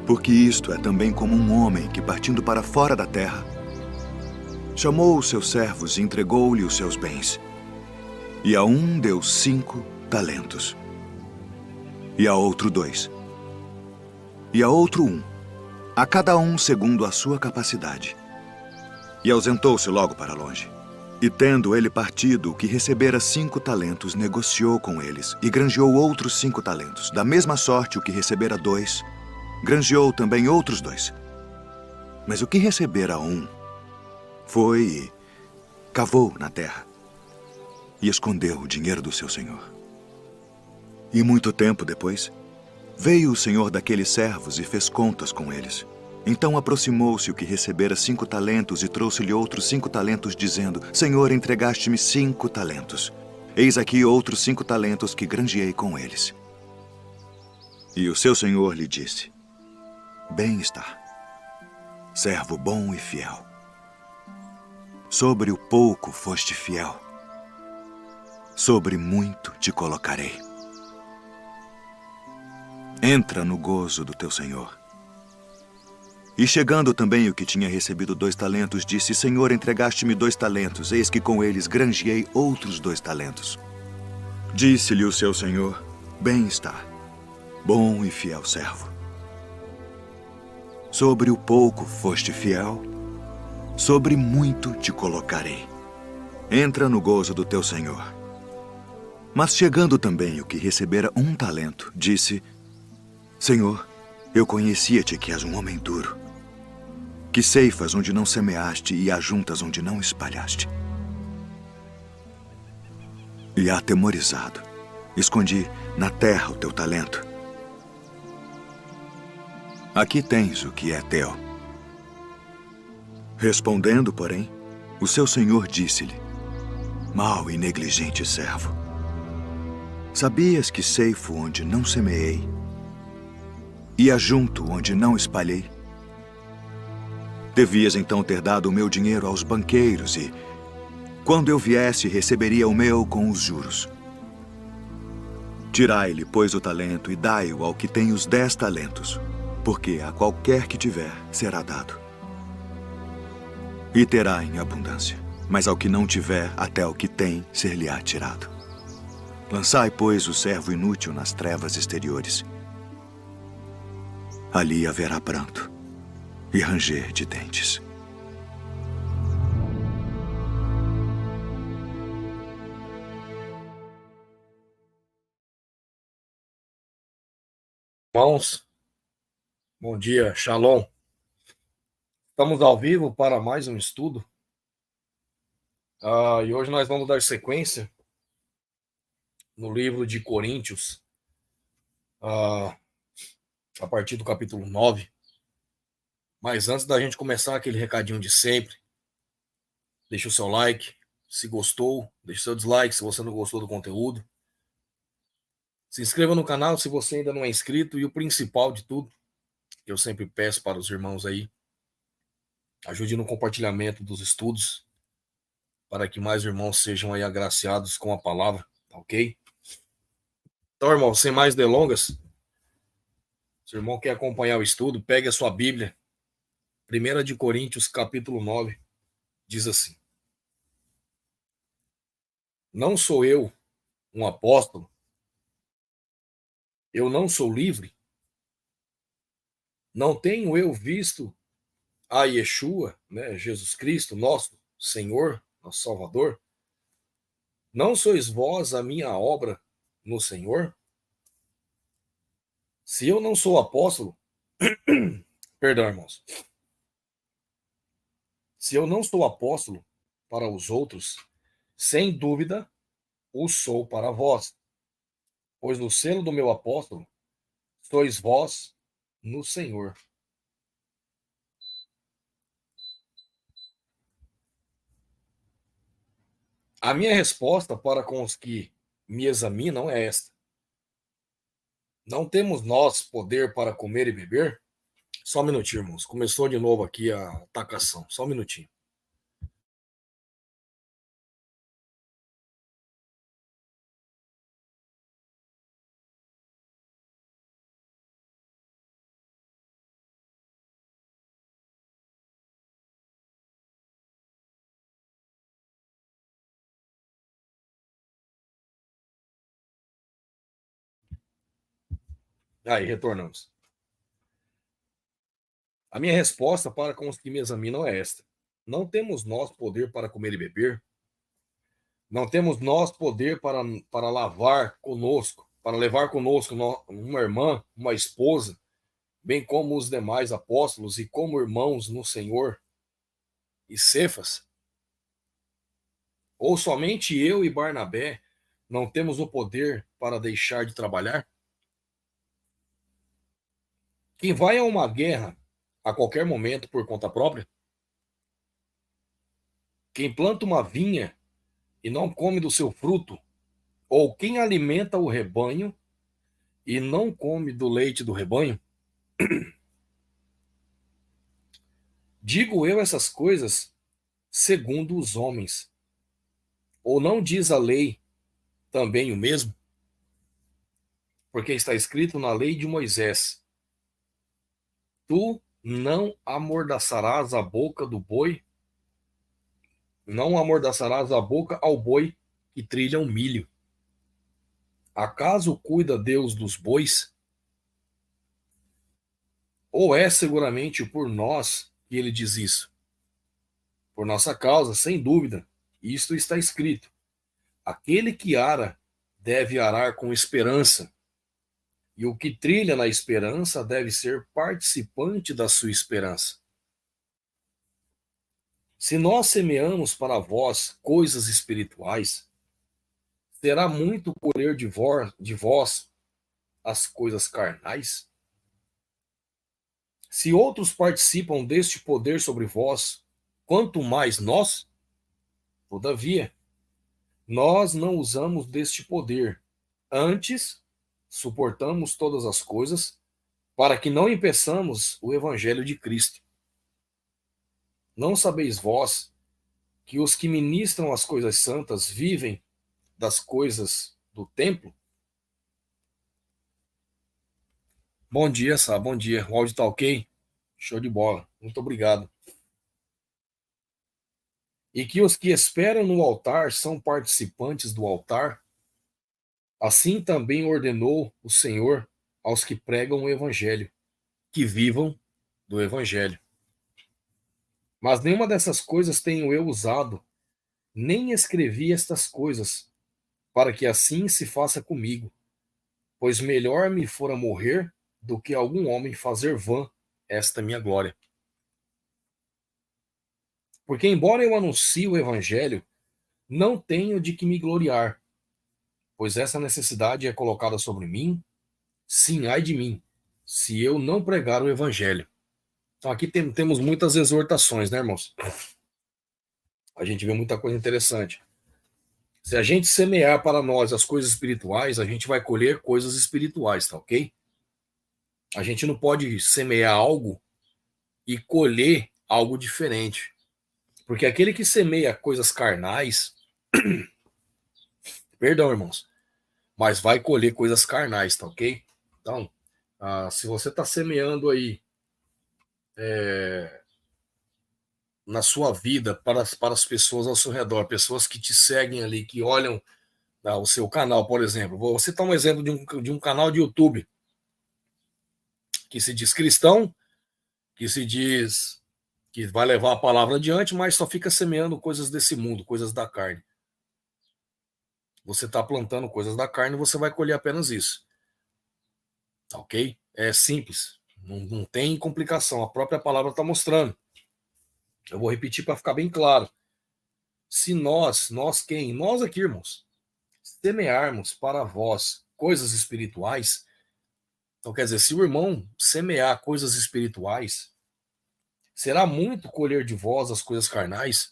Porque isto é também como um homem que, partindo para fora da terra, chamou os seus servos e entregou-lhe os seus bens. E a um deu 5 talentos, e a outro 2, e a outro 1, a cada um segundo a sua capacidade. E ausentou-se logo para longe. E tendo ele partido, o que recebera 5 talentos, negociou com eles, e granjeou outros 5 talentos. Da mesma sorte, o que recebera 2, granjeou também outros 2. Mas o que recebera 1, foi e cavou na terra, e escondeu o dinheiro do seu senhor. E muito tempo depois, veio o senhor daqueles servos e fez contas com eles. Então aproximou-se o que recebera 5 talentos e trouxe-lhe outros 5 talentos, dizendo: Senhor, entregaste-me 5 talentos. Eis aqui outros 5 talentos que granjeei com eles. E o seu senhor lhe disse: Bem está, servo bom e fiel. Sobre o pouco foste fiel, sobre muito te colocarei. Entra no gozo do teu senhor. E chegando também o que tinha recebido 2 talentos, disse: Senhor, entregaste-me 2 talentos, eis que com eles granjeei outros 2 talentos. Disse-lhe o seu senhor: Bem está, bom e fiel servo. Sobre o pouco foste fiel, sobre muito te colocarei. Entra no gozo do teu senhor. Mas chegando também o que recebera 1 talento, disse: Senhor, eu conhecia-te que és um homem duro, que ceifas onde não semeaste e ajuntas onde não espalhaste. E atemorizado, escondi na terra o teu talento. Aqui tens o que é teu. Respondendo, porém, o seu senhor disse-lhe: Mau e negligente servo, sabias que ceifo onde não semeei e ajunto onde não espalhei? Devias então ter dado o meu dinheiro aos banqueiros e, quando eu viesse, receberia o meu com os juros. Tirai-lhe, pois, o talento e dai-o ao que tem os 10 talentos, porque a qualquer que tiver será dado, e terá em abundância. Mas ao que não tiver, até o que tem ser-lhe-á tirado. Lançai, pois, o servo inútil nas trevas exteriores. Ali haverá pranto e ranger de dentes. Irmãos, bom dia, Shalom. Estamos ao vivo para mais um estudo. E hoje nós vamos dar sequência no livro de Coríntios, a partir do capítulo 9. Mas antes da gente começar, aquele recadinho de sempre, deixa o seu like, se gostou, deixa o seu dislike se você não gostou do conteúdo. Se inscreva no canal se você ainda não é inscrito, e o principal de tudo, que eu sempre peço para os irmãos aí, ajude no compartilhamento dos estudos, para que mais irmãos sejam aí agraciados com a palavra, tá ok? Então, irmão, sem mais delongas, se o irmão quer acompanhar o estudo, pegue a sua Bíblia. 1 de Coríntios, capítulo 9, diz assim: Não sou eu um apóstolo? Eu não sou livre? Não tenho eu visto a Yeshua, né, Jesus Cristo, nosso Senhor, nosso Salvador? Não sois vós a minha obra no Senhor? Se eu não sou apóstolo, perdão, irmãos, se eu não sou apóstolo para os outros, sem dúvida o sou para vós, pois no selo do meu apóstolo sois vós no Senhor. A minha resposta para com os que me examinam é esta: não temos nós poder para comer e beber? Só um minutinho, irmãos. Começou de novo aqui a atacação. Só um minutinho. Aí, retornamos. A minha resposta para com os que me examinam é esta: não temos nós poder para comer e beber? Não temos nós poder para lavar conosco, para levar conosco uma irmã, uma esposa, bem como os demais apóstolos e como irmãos no Senhor e Cefas? Ou somente eu e Barnabé não temos o poder para deixar de trabalhar? Quem vai a uma guerra a qualquer momento por conta própria? Quem planta uma vinha e não come do seu fruto? Ou quem alimenta o rebanho e não come do leite do rebanho? Digo eu essas coisas segundo os homens. Ou não diz a lei também o mesmo? Porque está escrito na lei de Moisés: tu não amordaçarás a boca do boi, não amordaçarás a boca ao boi que trilha o milho. Acaso cuida Deus dos bois? Ou é seguramente por nós que ele diz isso? Por nossa causa, sem dúvida, isto está escrito: aquele que ara deve arar com esperança, e o que trilha na esperança deve ser participante da sua esperança. Se nós semeamos para vós coisas espirituais, será muito colher de vós as coisas carnais? Se outros participam deste poder sobre vós, quanto mais nós? Todavia, nós não usamos deste poder. Antes, suportamos todas as coisas para que não impeçamos o evangelho de Cristo. Não sabeis vós que os que ministram as coisas santas vivem das coisas do templo? Bom dia, Sá. Bom dia. O áudio tá ok? Show de bola. Muito obrigado. E que os que esperam no altar são participantes do altar? Assim também ordenou o Senhor aos que pregam o evangelho, que vivam do evangelho. Mas nenhuma dessas coisas tenho eu usado, nem escrevi estas coisas, para que assim se faça comigo. Pois melhor me fora morrer do que algum homem fazer vã esta minha glória. Porque, embora eu anuncie o evangelho, não tenho de que me gloriar, pois essa necessidade é colocada sobre mim. Sim, ai de mim, se eu não pregar o evangelho. Então, aqui temos muitas exortações, né, irmãos? A gente vê muita coisa interessante. Se a gente semear para nós as coisas espirituais, a gente vai colher coisas espirituais, tá ok? A gente não pode semear algo e colher algo diferente. Porque aquele que semeia coisas carnais, perdão, irmãos, mas vai colher coisas carnais, tá ok? Então, se você está semeando aí na sua vida para as pessoas ao seu redor, pessoas que te seguem ali, que olham o seu canal, por exemplo. Vou citar um exemplo de um canal de YouTube que se diz cristão, que se diz que vai levar a palavra adiante, mas só fica semeando coisas desse mundo, coisas da carne. Você está plantando coisas da carne e você vai colher apenas isso. Tá ok? É simples. Não tem complicação. A própria palavra está mostrando. Eu vou repetir para ficar bem claro. Se nós quem? Nós aqui, irmãos, semearmos para vós coisas espirituais, então quer dizer, se o irmão semear coisas espirituais, será muito colher de vós as coisas carnais?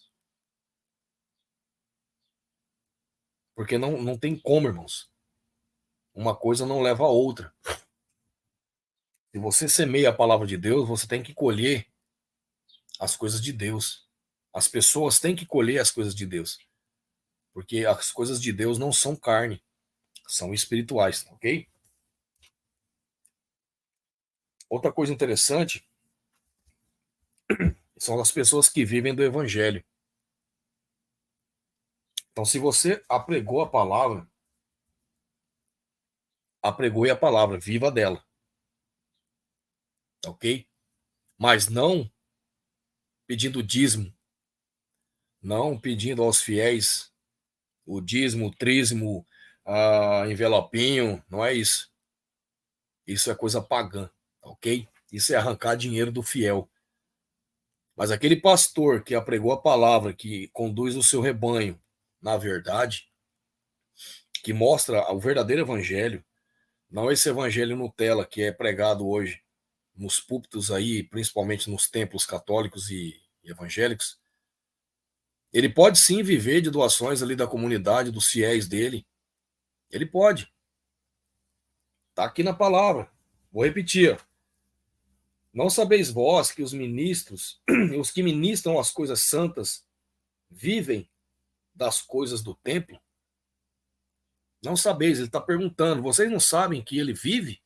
Porque não tem como, irmãos. Uma coisa não leva a outra. Se você semeia a palavra de Deus, você tem que colher as coisas de Deus. As pessoas têm que colher as coisas de Deus. Porque as coisas de Deus não são carne, são espirituais, ok? Outra coisa interessante são as pessoas que vivem do evangelho. Então, se você apregou a palavra, apregoe a palavra, viva dela. ok? Mas não pedindo dízimo, não pedindo aos fiéis o dízimo, o trízimo, envelopinho, não é isso. Isso é coisa pagã, ok? Isso é arrancar dinheiro do fiel. Mas aquele pastor que apregou a palavra, que conduz o seu rebanho na verdade, que mostra o verdadeiro evangelho, não esse evangelho Nutella que é pregado hoje nos púlpitos aí, principalmente nos templos católicos e evangélicos, ele pode sim viver de doações ali da comunidade, dos fiéis dele. Ele pode. Está aqui na palavra. Vou repetir. Não sabeis vós que os ministros, os que ministram as coisas santas, vivem das coisas do templo? Não sabeis, ele está perguntando. Vocês não sabem que ele vive?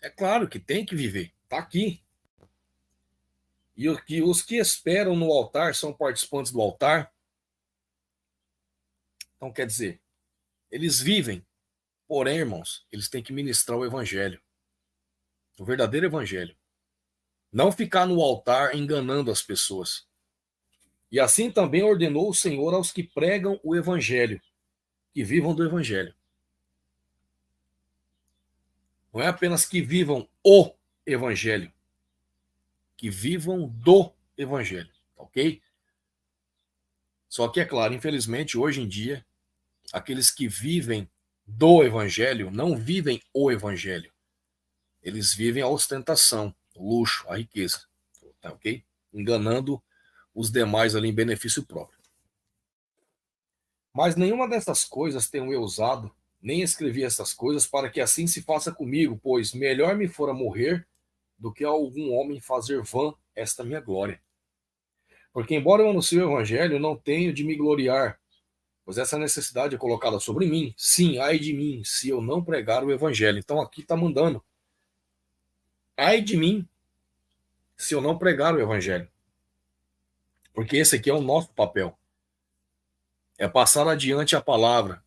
É claro que tem que viver. Está aqui. E os que esperam no altar são participantes do altar. Então, quer dizer, eles vivem. Porém, irmãos, eles têm que ministrar o evangelho. O verdadeiro evangelho. Não ficar no altar enganando as pessoas. E assim também ordenou o Senhor aos que pregam o evangelho, que vivam do evangelho. Não é apenas que vivam o evangelho, que vivam do evangelho, ok? Só que, é claro, infelizmente, hoje em dia, aqueles que vivem do evangelho não vivem o evangelho. Eles vivem a ostentação, o luxo, a riqueza, tá, ok? Enganando os demais ali em benefício próprio. Mas nenhuma dessas coisas tenho eu usado, nem escrevi essas coisas para que assim se faça comigo, pois melhor me fora morrer do que a algum homem fazer vã esta minha glória. Porque embora eu anuncie o evangelho, não tenho de me gloriar, pois essa necessidade é colocada sobre mim. Sim, ai de mim, se eu não pregar o evangelho. Então aqui está mandando. Ai de mim, se eu não pregar o evangelho. Porque esse aqui é o nosso papel. É passar adiante a palavra.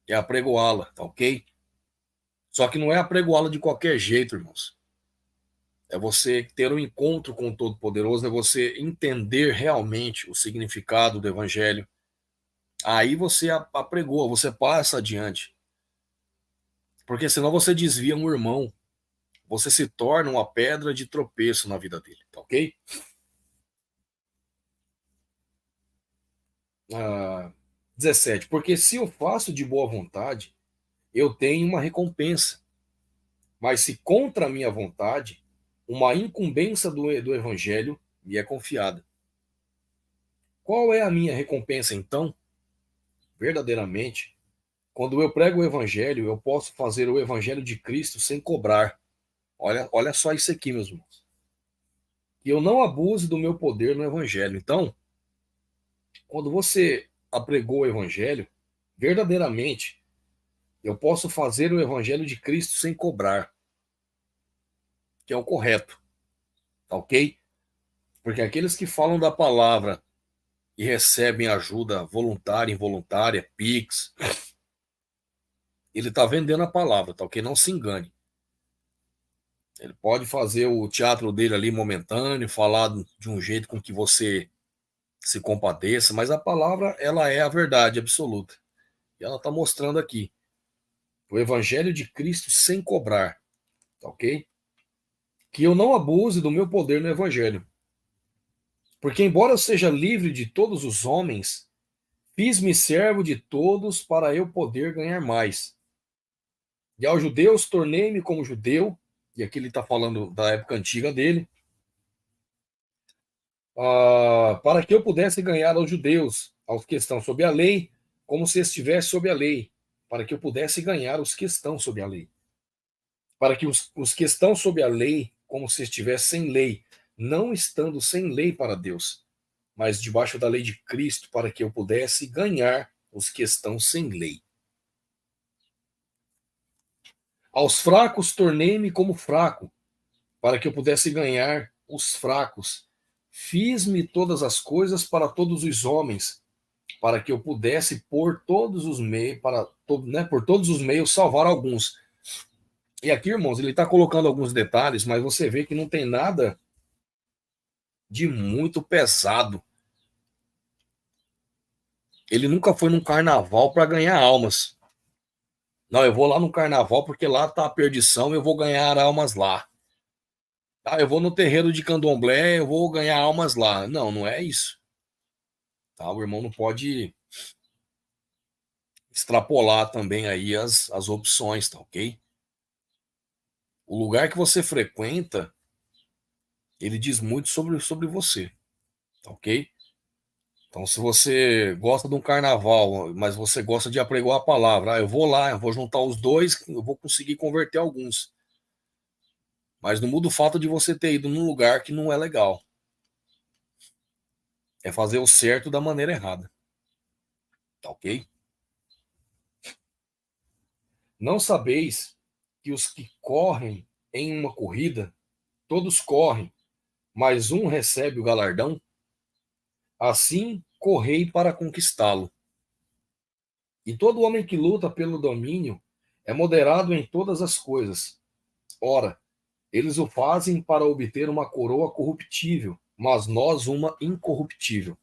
É apregoá-la, tá ok? Só que não é apregoá-la de qualquer jeito, irmãos. É você ter um encontro com o Todo-Poderoso, é você entender realmente o significado do evangelho. Aí você apregoa, você passa adiante. Porque senão você desvia um irmão. Você se torna uma pedra de tropeço na vida dele, tá ok? 17. Porque se eu faço de boa vontade, eu tenho uma recompensa. Mas se contra a minha vontade, uma incumbência do evangelho me é confiada. Qual é a minha recompensa, então? Verdadeiramente, quando eu prego o evangelho, eu posso fazer o evangelho de Cristo sem cobrar. Olha só isso aqui, meus irmãos. E eu não abuse do meu poder no evangelho. Então, quando você apregou o evangelho, verdadeiramente, eu posso fazer o evangelho de Cristo sem cobrar, que é o correto, tá ok? Porque aqueles que falam da palavra e recebem ajuda voluntária, involuntária, Pix, ele está vendendo a palavra, tá ok? Não se engane. Ele pode fazer o teatro dele ali momentâneo, falar de um jeito com que você se compadeça, mas a palavra, ela é a verdade absoluta. E ela está mostrando aqui o evangelho de Cristo sem cobrar, tá ok? Que eu não abuse do meu poder no evangelho. Porque embora eu seja livre de todos os homens, fiz-me servo de todos para eu poder ganhar mais. E aos judeus tornei-me como judeu, e aqui ele está falando da época antiga dele, para que eu pudesse ganhar aos judeus, aos que estão sob a lei, como se estivesse sob a lei, para que eu pudesse ganhar os que estão sob a lei. Para que os que estão sob a lei, como se estivesse sem lei, não estando sem lei para Deus, mas debaixo da lei de Cristo, para que eu pudesse ganhar os que estão sem lei. Aos fracos tornei-me como fraco, para que eu pudesse ganhar os fracos. Fiz-me todas as coisas para todos os homens, para que eu pudesse por todos os meios, por todos os meios salvar alguns. E aqui, irmãos, ele está colocando alguns detalhes, mas você vê que não tem nada de muito pesado. Ele nunca foi num carnaval para ganhar almas. Não, eu vou lá no carnaval porque lá está a perdição, eu vou ganhar almas lá. Ah, eu vou no terreiro de candomblé, eu vou ganhar almas lá. Não, não é isso. Tá? O irmão não pode extrapolar também aí as opções, tá ok? O lugar que você frequenta, ele diz muito sobre você, tá ok? Então, se você gosta de um carnaval, mas você gosta de apregoar a palavra, eu vou lá, eu vou juntar os dois, eu vou conseguir converter alguns. Mas não muda o fato de você ter ido num lugar que não é legal. É fazer o certo da maneira errada. Tá ok? Não sabeis que os que correm em uma corrida, todos correm, mas um recebe o galardão? Assim, correi para conquistá-lo. E todo homem que luta pelo domínio é moderado em todas as coisas. Ora, eles o fazem para obter uma coroa corruptível, mas nós uma incorruptível.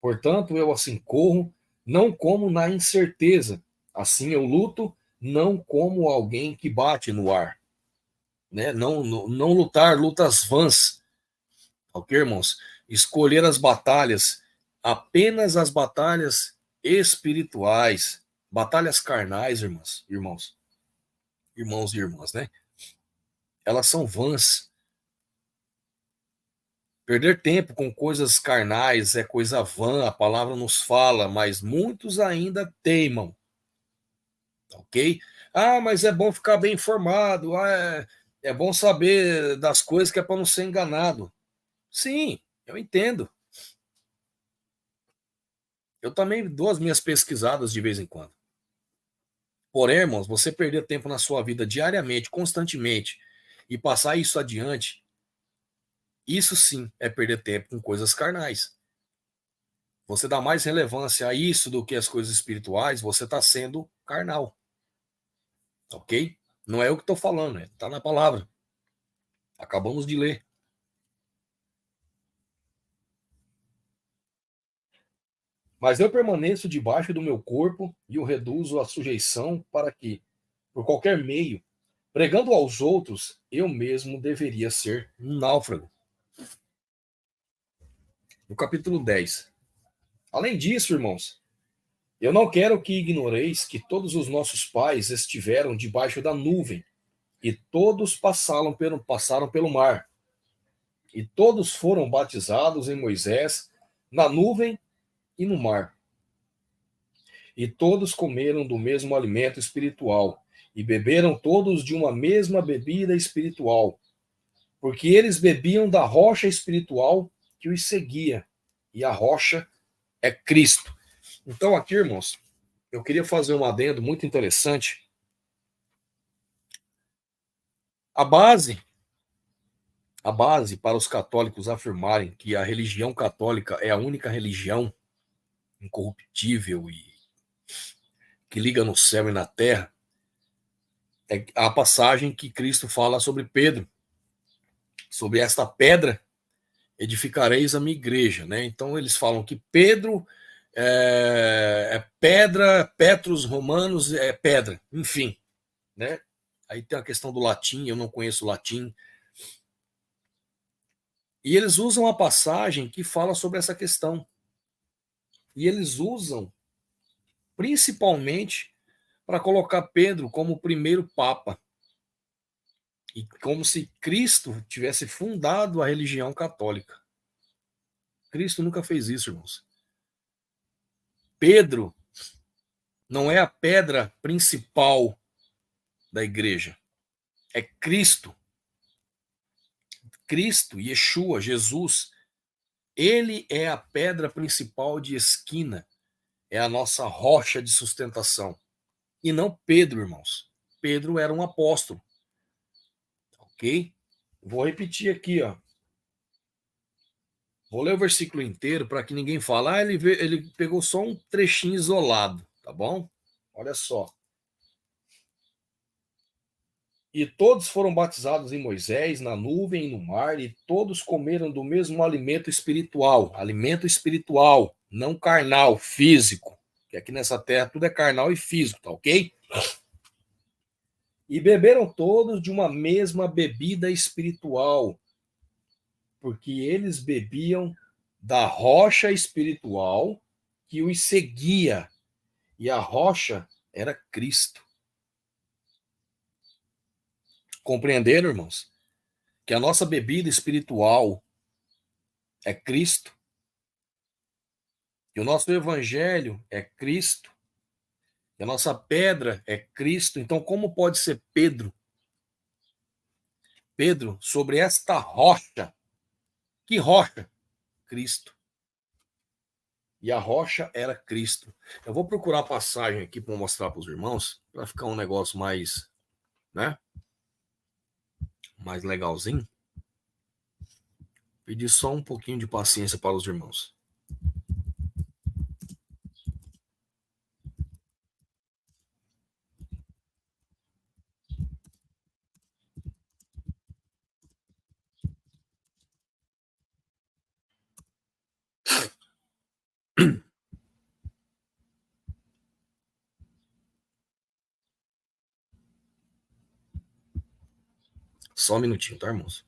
Portanto, eu assim corro, não como na incerteza. Assim eu luto, não como alguém que bate no ar. Né? Não lutar lutas vãs. Ok, irmãos? Escolher as batalhas, apenas as batalhas espirituais. Batalhas carnais, irmãos e irmãs, né? Elas são vãs. Perder tempo com coisas carnais é coisa vã, a palavra nos fala, mas muitos ainda teimam, ok? Ah, mas é bom ficar bem informado, é bom saber das coisas que é para não ser enganado. Sim, eu entendo. Eu também dou as minhas pesquisadas de vez em quando. Porém, irmãos, você perder tempo na sua vida diariamente, constantemente, e passar isso adiante, isso sim é perder tempo com coisas carnais. Você dá mais relevância a isso do que as coisas espirituais, você está sendo carnal. Ok? Não é eu que estou falando, está na palavra. Acabamos de ler. Mas eu permaneço debaixo do meu corpo e o reduzo à sujeição para que, por qualquer meio, pregando aos outros, eu mesmo deveria ser um náufrago. No capítulo 10. Além disso, irmãos, eu não quero que ignoreis que todos os nossos pais estiveram debaixo da nuvem, e todos passaram pelo mar, e todos foram batizados em Moisés, na nuvem e no mar. E todos comeram do mesmo alimento espiritual, e beberam todos de uma mesma bebida espiritual, porque eles bebiam da rocha espiritual que os seguia, e a rocha é Cristo. Então, aqui, irmãos, eu queria fazer um adendo muito interessante. A base, a base para os católicos afirmarem que a religião católica é a única religião incorruptível e que liga no céu e na terra, é a passagem que Cristo fala sobre Pedro, sobre esta pedra edificareis a minha igreja, né? Então eles falam que Pedro é pedra, Petrus romanos é pedra, enfim, né? Aí tem a questão do latim, eu não conheço o latim. E eles usam a passagem que fala sobre essa questão. E eles usam principalmente para colocar Pedro como o primeiro papa. E como se Cristo tivesse fundado a religião católica. Cristo nunca fez isso, irmãos. Pedro não é a pedra principal da igreja. É Cristo. Cristo, Yeshua, Jesus, ele é a pedra principal de esquina. É a nossa rocha de sustentação. E não Pedro, irmãos. Pedro era um apóstolo. Ok? Vou repetir aqui, ó. Vou ler o versículo inteiro para que ninguém fale. Ah, ele pegou só um trechinho isolado, tá bom? Olha só. E todos foram batizados em Moisés, na nuvem e no mar, e todos comeram do mesmo alimento espiritual, não carnal, físico. Que aqui nessa terra tudo é carnal e físico, tá ok? E beberam todos de uma mesma bebida espiritual, porque eles bebiam da rocha espiritual que os seguia, e a rocha era Cristo. Compreenderam, irmãos? Que a nossa bebida espiritual é Cristo, que o nosso evangelho é Cristo, que a nossa pedra é Cristo. Então, como pode ser Pedro? Pedro, sobre esta rocha. Que rocha? Cristo. E a rocha era Cristo. Eu vou procurar a passagem aqui para mostrar para os irmãos, para ficar um negócio mais, né? Mais legalzinho. Pedir só um pouquinho de paciência para os irmãos. Só um minutinho, tá, irmãos?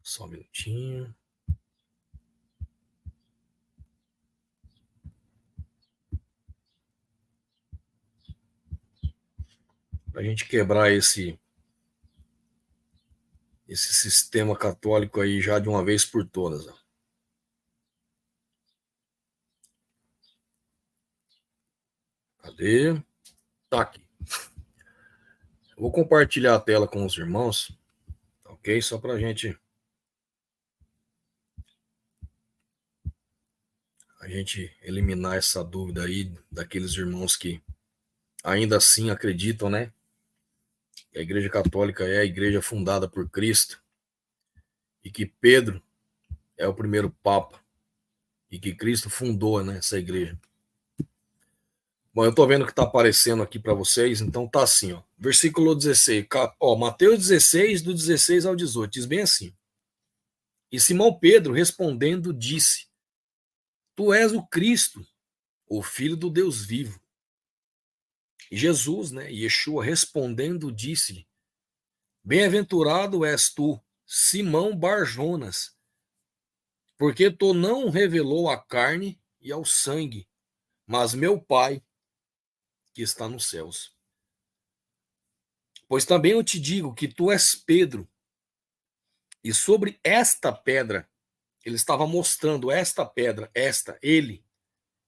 Só um minutinho. Para a gente quebrar esse sistema católico aí já de uma vez por todas. Ó. Cadê? Tá aqui. Eu vou compartilhar a tela com os irmãos, ok? Só para a gente eliminar essa dúvida aí daqueles irmãos que ainda assim acreditam, né? Que a Igreja Católica é a igreja fundada por Cristo e que Pedro é o primeiro Papa e que Cristo fundou, né, essa igreja. Bom, eu tô vendo que tá aparecendo aqui para vocês, então tá assim, ó. Versículo 16, ó, Mateus 16, do 16 ao 18, diz bem assim. E Simão Pedro, respondendo, disse: Tu és o Cristo, o Filho do Deus vivo. E Jesus, né, Yeshua, respondendo, disse-lhe: Bem-aventurado és tu, Simão Bar-Jonas, porque tu não revelou a carne e ao sangue, mas meu Pai que está nos céus. Pois também eu te digo que tu és Pedro, e sobre esta pedra, ele estava mostrando esta pedra, ele,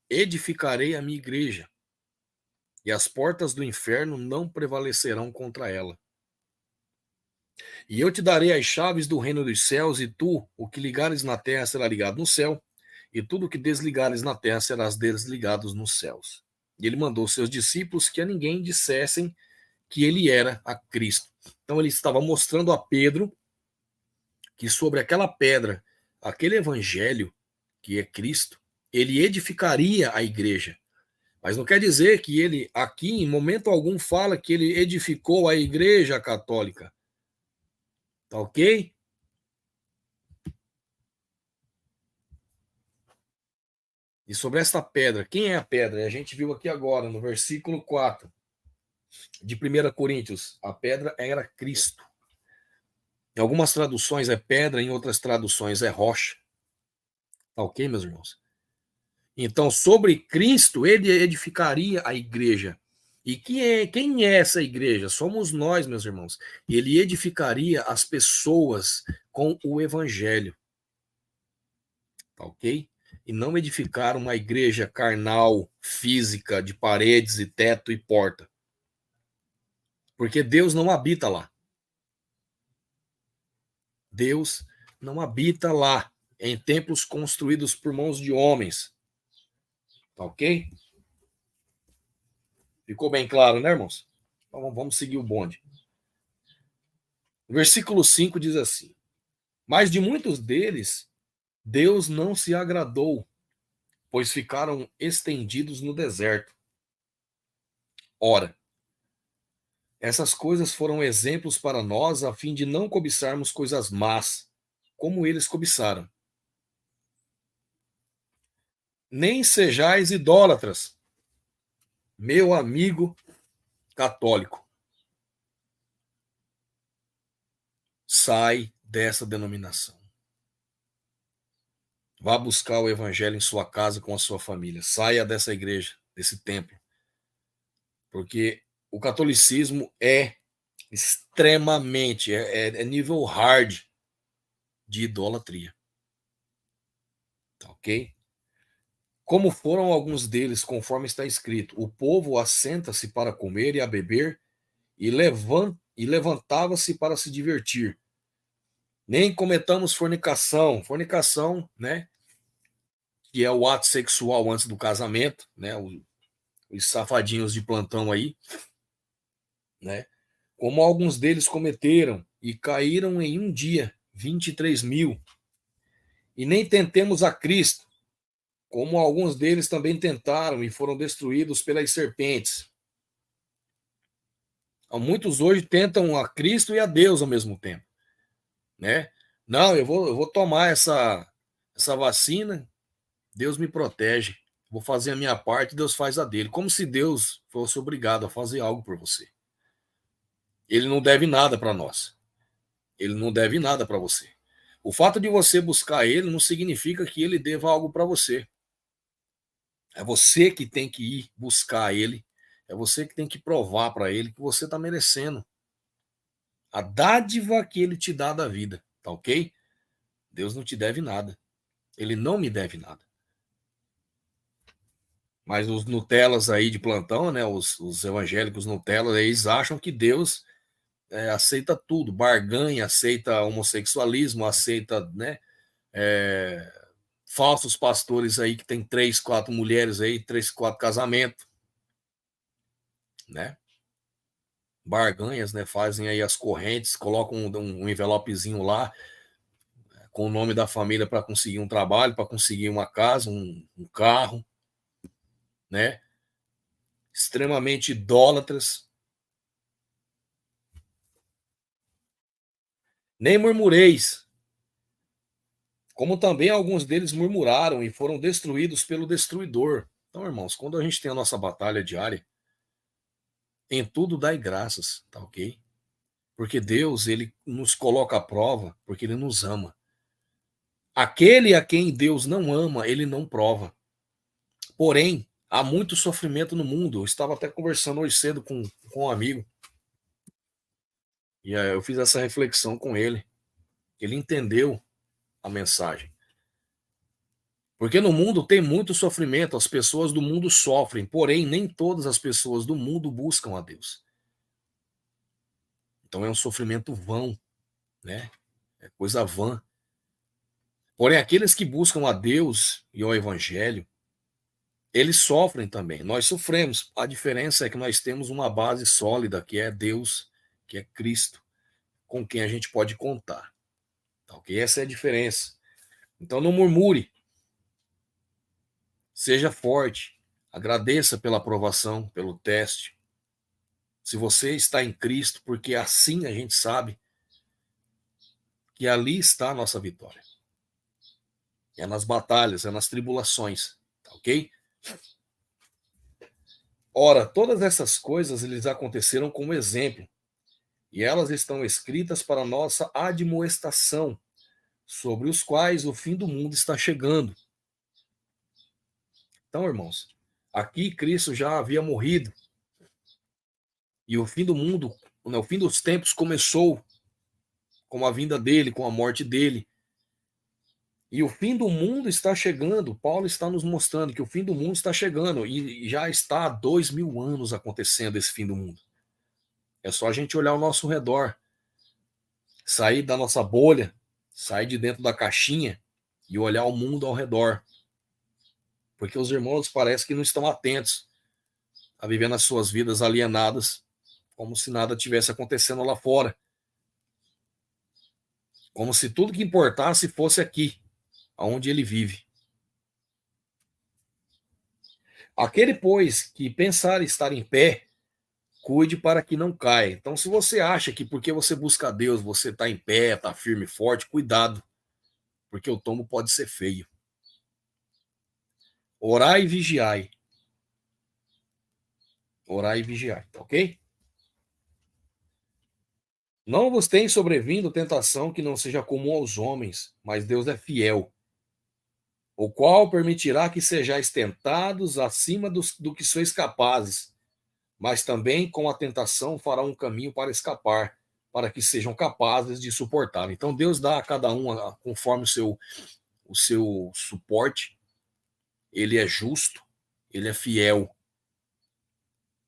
edificarei a minha igreja, e as portas do inferno não prevalecerão contra ela. E eu te darei as chaves do reino dos céus, e tu, o que ligares na terra será ligado no céu, e tudo o que desligares na terra serás desligados nos céus. E ele mandou seus discípulos que a ninguém dissessem que ele era a Cristo. Então ele estava mostrando a Pedro que sobre aquela pedra, aquele evangelho que é Cristo, ele edificaria a igreja. Mas não quer dizer que ele aqui em momento algum fala que ele edificou a igreja católica. Tá ok? E sobre esta pedra, quem é a pedra? A gente viu aqui agora no versículo 4 de 1 Coríntios, a pedra era Cristo. Em algumas traduções é pedra, em outras traduções é rocha. Tá ok, meus irmãos? Então, sobre Cristo, ele edificaria a igreja. E quem é essa igreja? Somos nós, meus irmãos. Ele edificaria as pessoas com o evangelho. Tá ok? E não edificar uma igreja carnal, física, de paredes e teto e porta. Porque Deus não habita lá. Deus não habita lá, em templos construídos por mãos de homens. Tá ok? Ficou bem claro, né, irmãos? Então vamos seguir o bonde. O versículo 5 diz assim: Mas de muitos deles Deus não se agradou, pois ficaram estendidos no deserto. Ora, essas coisas foram exemplos para nós, a fim de não cobiçarmos coisas más, como eles cobiçaram. Nem sejais idólatras, meu amigo católico. Sai dessa denominação. Vá buscar o evangelho em sua casa com a sua família. Saia dessa igreja, desse templo. Porque o catolicismo é extremamente, é nível hard de idolatria. Tá ok? Como foram alguns deles, conforme está escrito: o povo assenta-se para comer e a beber, e levantava-se para se divertir. Nem cometamos fornicação. Fornicação, né? Que é o ato sexual antes do casamento, né? Os safadinhos de plantão aí, né? Como alguns deles cometeram e caíram em um dia, 23.000. E nem tentemos a Cristo, como alguns deles também tentaram e foram destruídos pelas serpentes. Muitos hoje tentam a Cristo e a Deus ao mesmo tempo, né? Não, eu vou tomar essa vacina, Deus me protege, vou fazer a minha parte, Deus faz a dele, como se Deus fosse obrigado a fazer algo por você. Ele não deve nada para nós. Ele não deve nada para você. O fato de você buscar ele não significa que ele deva algo para você. É você que tem que ir buscar ele. É você que tem que provar para ele que você está merecendo a dádiva que ele te dá da vida. Tá ok? Deus não te deve nada. Ele não me deve nada. Mas os Nutellas aí de plantão, né? Os evangélicos Nutellas, eles acham que Deus aceita tudo, barganha, aceita homossexualismo, aceita, né? Falsos pastores aí que tem 3, 4 mulheres aí, 3, 4 casamentos, né? Barganhas, né? Fazem aí as correntes, colocam um envelopezinho lá com o nome da família para conseguir um trabalho, para conseguir uma casa, um carro, né? Extremamente idólatras. Nem murmureis, como também alguns deles murmuraram e foram destruídos pelo destruidor. Então, irmãos, quando a gente tem a nossa batalha diária, em tudo dai graças, tá ok? Porque Deus, ele nos coloca à prova, porque ele nos ama. Aquele a quem Deus não ama, ele não prova. Porém, há muito sofrimento no mundo. Eu estava até conversando hoje cedo com um amigo, e eu fiz essa reflexão com ele. Ele entendeu a mensagem. Porque no mundo tem muito sofrimento, as pessoas do mundo sofrem, porém nem todas as pessoas do mundo buscam a Deus. Então é um sofrimento vão, né? É coisa vã. Porém, aqueles que buscam a Deus e ao Evangelho, eles sofrem também. Nós sofremos. A diferença é que nós temos uma base sólida, que é Deus, que é Cristo, com quem a gente pode contar. Tá, ok? Essa é a diferença. Então não murmure. Seja forte. Agradeça pela aprovação, pelo teste. Se você está em Cristo, porque assim a gente sabe que ali está a nossa vitória. É nas batalhas, é nas tribulações, tá ok? Ora, todas essas coisas lhes aconteceram como exemplo, e elas estão escritas para nossa admoestação, sobre os quais o fim do mundo está chegando. Então, irmãos, aqui Cristo já havia morrido, e o fim do mundo, o fim dos tempos começou com a vinda dele, com a morte dele. E o fim do mundo está chegando. Paulo está nos mostrando que o fim do mundo está chegando. E já está há 2.000 anos acontecendo esse fim do mundo. É só a gente olhar ao nosso redor. Sair da nossa bolha. Sair de dentro da caixinha. E olhar o mundo ao redor. Porque os irmãos parecem que não estão atentos a viver nas suas vidas alienadas. Como se nada tivesse acontecendo lá fora. Como se tudo que importasse fosse aqui. aonde ele vive. Aquele, pois, que pensar estar em pé, cuide para que não caia. Então, se você acha que porque você busca a Deus, você está em pé, está firme e forte, cuidado, porque o tombo pode ser feio. Orai e vigiai. Orai e vigiai, tá ok? Não vos tem sobrevindo tentação que não seja comum aos homens, mas Deus é fiel, o qual permitirá que sejais tentados acima do que sois capazes, mas também com a tentação fará um caminho para escapar, para que sejam capazes de suportar. Então Deus dá a cada um conforme o seu suporte. Ele é justo, ele é fiel.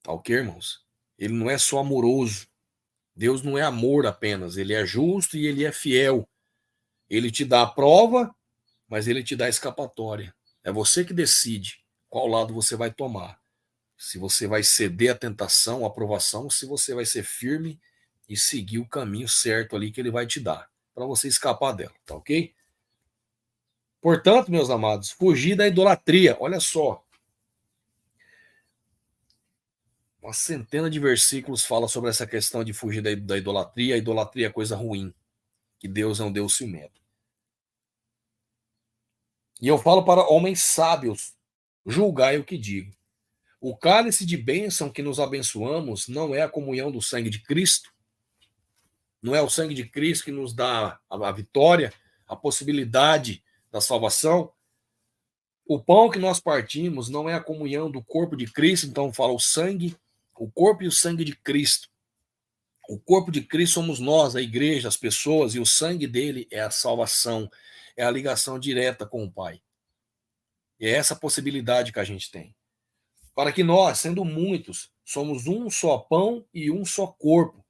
Tá ok, irmãos? Ele não é só amoroso. Deus não é amor apenas, ele é justo e ele é fiel. Ele te dá a prova, mas ele te dá a escapatória. É você que decide qual lado você vai tomar. Se você vai ceder à tentação, à aprovação, se você vai ser firme e seguir o caminho certo ali que ele vai te dar, para você escapar dela, tá ok? Portanto, meus amados, fugir da idolatria. Olha só, uma centena de versículos fala sobre essa questão de fugir da idolatria. A idolatria é coisa ruim, que Deus é um Deus ciumento. E eu falo para homens sábios, julgai o que digo. O cálice de bênção que nos abençoamos não é a comunhão do sangue de Cristo? Não é o sangue de Cristo que nos dá a vitória, a possibilidade da salvação? O pão que nós partimos não é a comunhão do corpo de Cristo, então fala o sangue, o corpo e o sangue de Cristo. O corpo de Cristo somos nós, a igreja, as pessoas, e o sangue dele é a salvação, é a ligação direta com o Pai. E é essa possibilidade que a gente tem. Para que nós, sendo muitos, somos um só pão e um só corpo.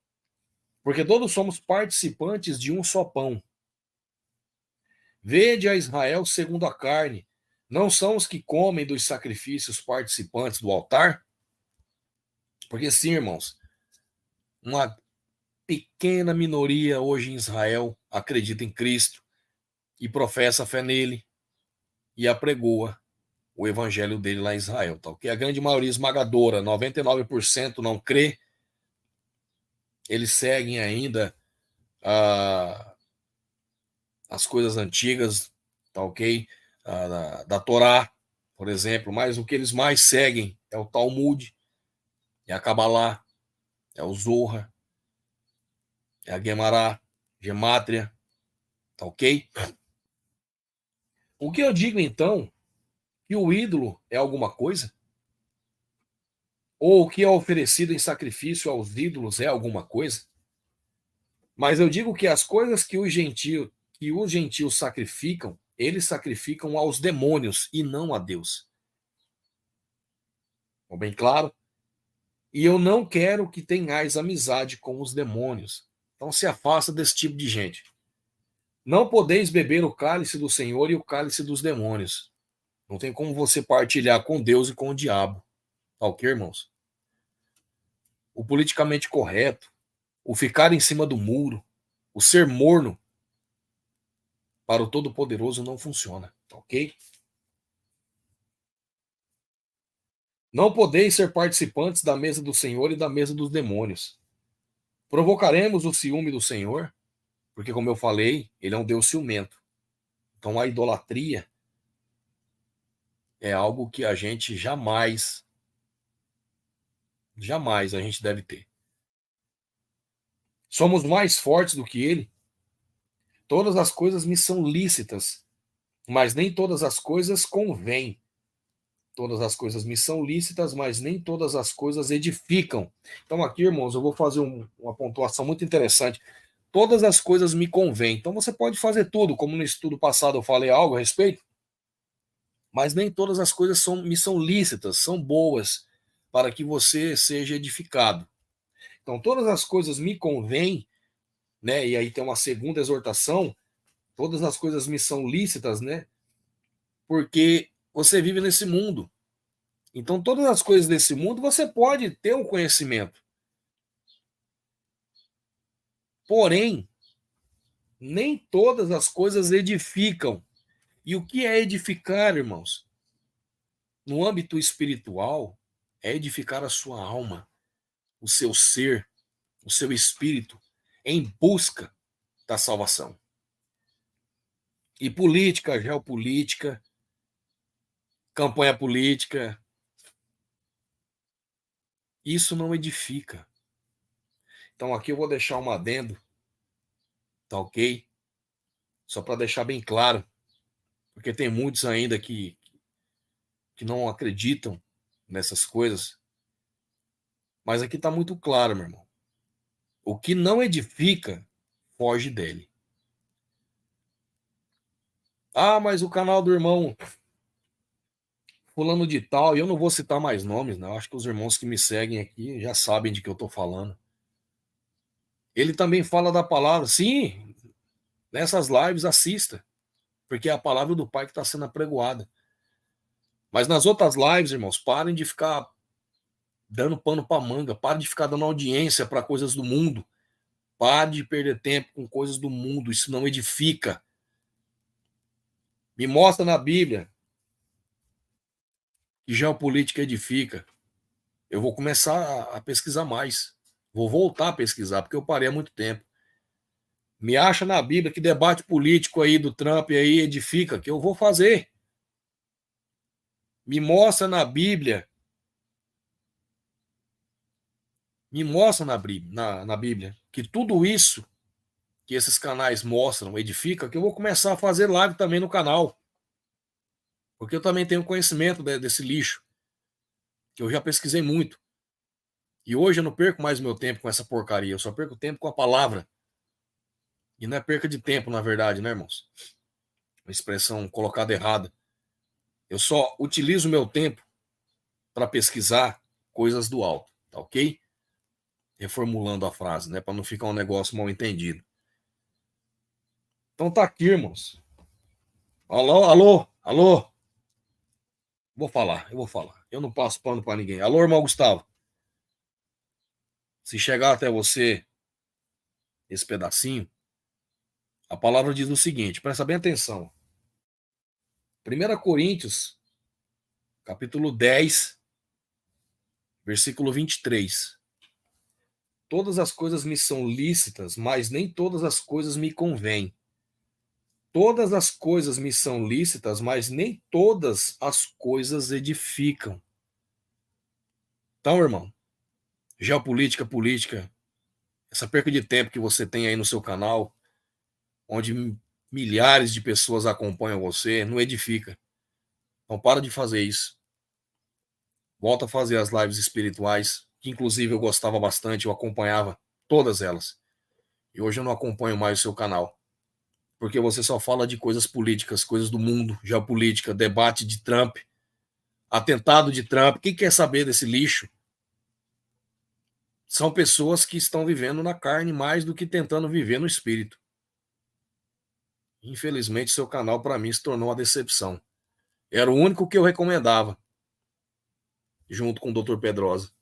Porque todos somos participantes de um só pão. Vede a Israel segundo a carne. Não são os que comem dos sacrifícios participantes do altar? Porque sim, irmãos, uma pequena minoria hoje em Israel acredita em Cristo e professa a fé nele e apregoa o evangelho dele lá em Israel, tá? Que a grande maioria esmagadora, 99% não crê, eles seguem ainda as coisas antigas, tá ok? Da Torá, por exemplo, mas o que eles mais seguem é o Talmud, é a Kabbalah, é o Zohar, é a Gemara, Gemátria, tá ok? O que eu digo então, que o ídolo é alguma coisa? Ou o que é oferecido em sacrifício aos ídolos é alguma coisa? Mas eu digo que as coisas que os gentios sacrificam, eles sacrificam aos demônios e não a Deus. Ficou bem claro? E eu não quero que tenhais amizade com os demônios. Então se afasta desse tipo de gente. Não podeis beber o cálice do Senhor e o cálice dos demônios. Não tem como você partilhar com Deus e com o diabo. Tá ok, irmãos? O politicamente correto, o ficar em cima do muro, o ser morno para o Todo-Poderoso não funciona. Tá ok? Não podeis ser participantes da mesa do Senhor e da mesa dos demônios. Provocaremos o ciúme do Senhor, porque, como eu falei, ele é um Deus ciumento. Então, a idolatria é algo que a gente jamais a gente deve ter. Somos mais fortes do que ele. Todas as coisas me são lícitas, mas nem todas as coisas convêm. Todas as coisas me são lícitas, mas nem todas as coisas edificam. Então, aqui, irmãos, eu vou fazer uma pontuação muito interessante. Todas as coisas me convêm. Então, você pode fazer tudo, como no estudo passado eu falei algo a respeito, mas nem todas as coisas me são lícitas, são boas para que você seja edificado. Então, todas as coisas me convêm, né? E aí tem uma segunda exortação, todas as coisas me são lícitas, né? Porque você vive nesse mundo. Então, todas as coisas desse mundo você pode ter um conhecimento. Porém, nem todas as coisas edificam. E o que é edificar, irmãos? No âmbito espiritual, é edificar a sua alma, o seu ser, o seu espírito, em busca da salvação. E política, geopolítica, campanha política, isso não edifica. Então aqui eu vou deixar um adendo, tá ok? Só para deixar bem claro, porque tem muitos ainda que não acreditam nessas coisas. Mas aqui está muito claro, meu irmão. O que não edifica, foge dele. Ah, mas o canal do irmão fulano de tal, e eu não vou citar mais nomes, não. Acho que os irmãos que me seguem aqui já sabem de que eu estou falando. Ele também fala da palavra. Sim, nessas lives assista, porque é a palavra do Pai que está sendo apregoada. Mas nas outras lives, irmãos, parem de ficar dando pano para manga, parem de ficar dando audiência para coisas do mundo. Pare de perder tempo com coisas do mundo, isso não edifica. Me mostra na Bíblia que geopolítica edifica. Eu vou começar a pesquisar mais. Vou voltar a pesquisar, porque eu parei há muito tempo. Me acha na Bíblia que debate político aí do Trump aí edifica, que eu vou fazer. Me mostra na Bíblia. Me mostra na Bíblia que tudo isso que esses canais mostram edifica, que eu vou começar a fazer live também no canal. Porque eu também tenho conhecimento desse lixo, que eu já pesquisei muito. E hoje eu não perco mais meu tempo com essa porcaria, eu só perco tempo com a palavra. E não é perca de tempo, na verdade, né, irmãos? Uma expressão colocada errada. Eu só utilizo meu tempo para pesquisar coisas do alto, tá ok? Reformulando a frase, né, para não ficar um negócio mal entendido. Então tá aqui, irmãos. Alô, alô, alô. Vou falar, eu vou falar. Eu não passo pano para ninguém. Alô, irmão Gustavo. Se chegar até você esse pedacinho, a palavra diz o seguinte, presta bem atenção. 1 Coríntios, capítulo 10, versículo 23. Todas as coisas me são lícitas, mas nem todas as coisas me convêm. Todas as coisas me são lícitas, mas nem todas as coisas edificam. Então, irmão, geopolítica, política, essa perca de tempo que você tem aí no seu canal, onde milhares de pessoas acompanham você, não edifica. Então, para de fazer isso. Volta a fazer as lives espirituais, que inclusive eu gostava bastante, eu acompanhava todas elas. E hoje eu não acompanho mais o seu canal. Porque você só fala de coisas políticas, coisas do mundo, geopolítica, debate de Trump, atentado de Trump. Quem quer saber desse lixo? São pessoas que estão vivendo na carne mais do que tentando viver no espírito. Infelizmente, seu canal para mim se tornou uma decepção. Era o único que eu recomendava, junto com o Dr. Pedrosa.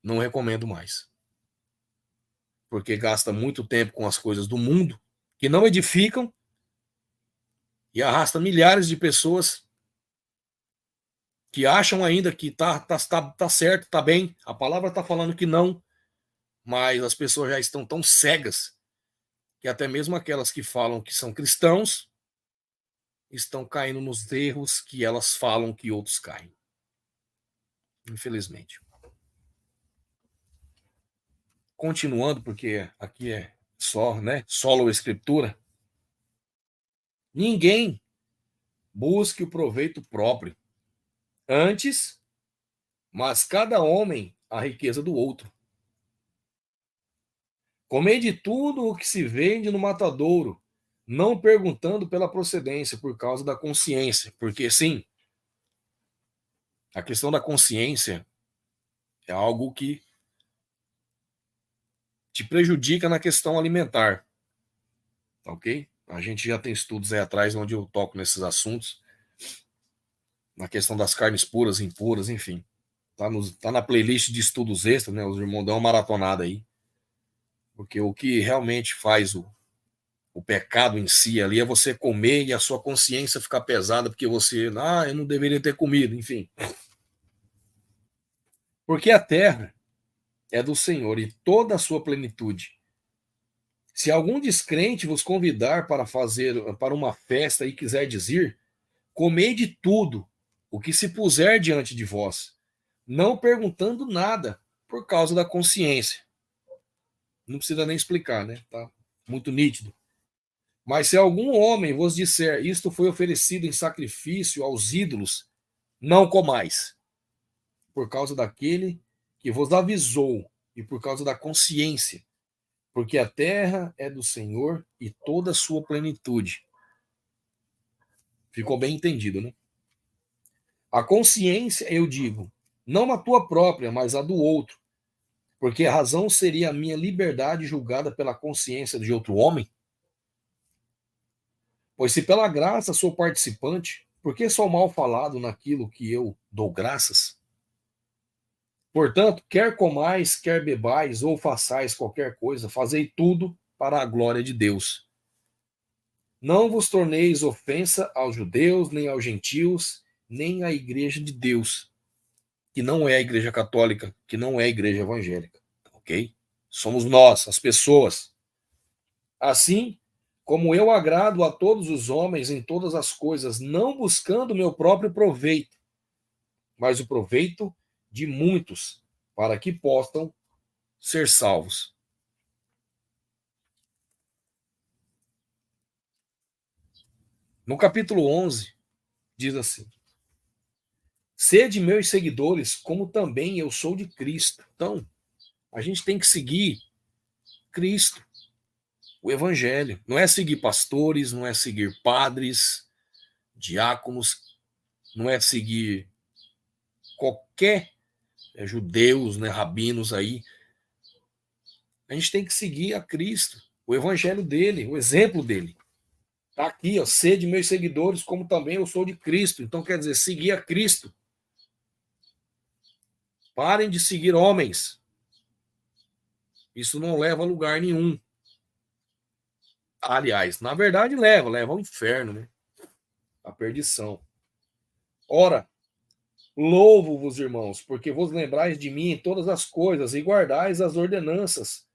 Não recomendo mais. Porque gasta muito tempo com as coisas do mundo, que não edificam, e arrasta milhares de pessoas que acham ainda que tá certo, tá bem. A palavra está falando que não, mas as pessoas já estão tão cegas que até mesmo aquelas que falam que são cristãos estão caindo nos erros que elas falam que outros caem. Infelizmente. Continuando, porque aqui é só, né, solo escritura. Ninguém busque o proveito próprio. Antes, mas cada homem a riqueza do outro. Comei de tudo o que se vende no matadouro, não perguntando pela procedência, por causa da consciência. Porque, sim, a questão da consciência é algo que te prejudica na questão alimentar. Ok? A gente já tem estudos aí atrás onde eu toco nesses assuntos. Na questão das carnes puras, impuras, enfim. Tá na playlist de estudos extras, né? Os irmãos dão uma maratonada aí. Porque o que realmente faz O pecado em si ali é você comer e a sua consciência ficar pesada porque você, eu não deveria ter comido, enfim. Porque a terra é do Senhor e toda a sua plenitude. Se algum descrente vos convidar para uma festa e quiser dizer, comei de tudo o que se puser diante de vós, não perguntando nada por causa da consciência. Não precisa nem explicar, né? Tá muito nítido. Mas se algum homem vos disser, isto foi oferecido em sacrifício aos ídolos, não comais, por causa daquele que vos avisou e por causa da consciência, porque a terra é do Senhor e toda a sua plenitude. Ficou bem entendido, né? A consciência, eu digo, não a tua própria, mas a do outro, porque a razão seria a minha liberdade julgada pela consciência de outro homem? Pois se pela graça sou participante, por que sou mal falado naquilo que eu dou graças? Portanto, quer comais, quer bebais ou façais qualquer coisa, fazei tudo para a glória de Deus. Não vos torneis ofensa aos judeus, nem aos gentios, nem à igreja de Deus, que não é a igreja católica, que não é a igreja evangélica, ok? Somos nós, as pessoas. Assim, como eu agrado a todos os homens em todas as coisas, não buscando o meu próprio proveito, mas o proveito de muitos, para que possam ser salvos. No capítulo 11, diz assim: sede meus seguidores, como também eu sou de Cristo. Então, a gente tem que seguir Cristo, o Evangelho. Não é seguir pastores, não é seguir padres, diáconos, não é seguir qualquer judeus, né, rabinos aí. A gente tem que seguir a Cristo, o Evangelho dele, o exemplo dele. Está aqui, ó, sede meus seguidores, como também eu sou de Cristo. Então, quer dizer, seguir a Cristo. Parem de seguir homens. Isso não leva a lugar nenhum. Aliás, na verdade leva ao inferno, né? A perdição. Ora, louvo-vos, irmãos, porque vos lembrais de mim em todas as coisas e guardais as ordenanças,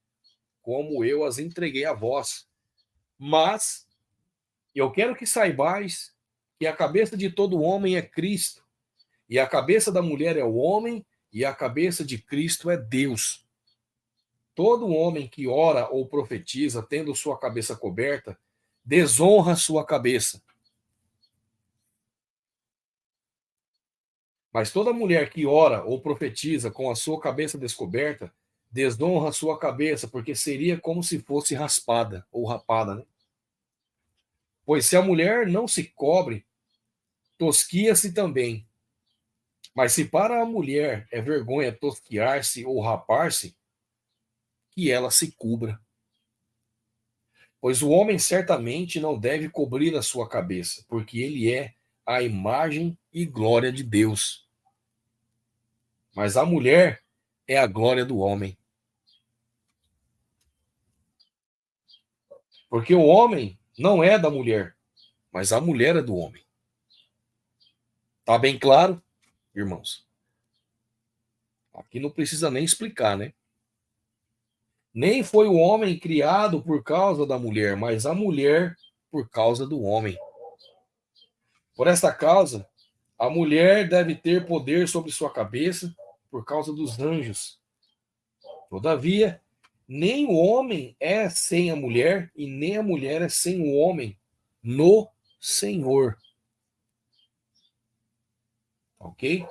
como eu as entreguei a vós. Mas eu quero que saibais que a cabeça de todo homem é Cristo, e a cabeça da mulher é o homem, e a cabeça de Cristo é Deus. Todo homem que ora ou profetiza, tendo sua cabeça coberta, desonra sua cabeça. Mas toda mulher que ora ou profetiza com a sua cabeça descoberta, desonra sua cabeça, porque seria como se fosse raspada ou rapada, né? Pois se a mulher não se cobre, tosquia-se também. Mas se para a mulher é vergonha tosquiar-se ou rapar-se, que ela se cubra. Pois o homem certamente não deve cobrir a sua cabeça, porque ele é a imagem e glória de Deus. Mas a mulher é a glória do homem. Porque o homem não é da mulher, mas a mulher é do homem. Tá bem claro, irmãos? Aqui não precisa nem explicar, né? Nem foi o homem criado por causa da mulher, mas a mulher por causa do homem. Por esta causa, a mulher deve ter poder sobre sua cabeça por causa dos anjos. Todavia, nem o homem é sem a mulher, e nem a mulher é sem o homem, no Senhor. Ok?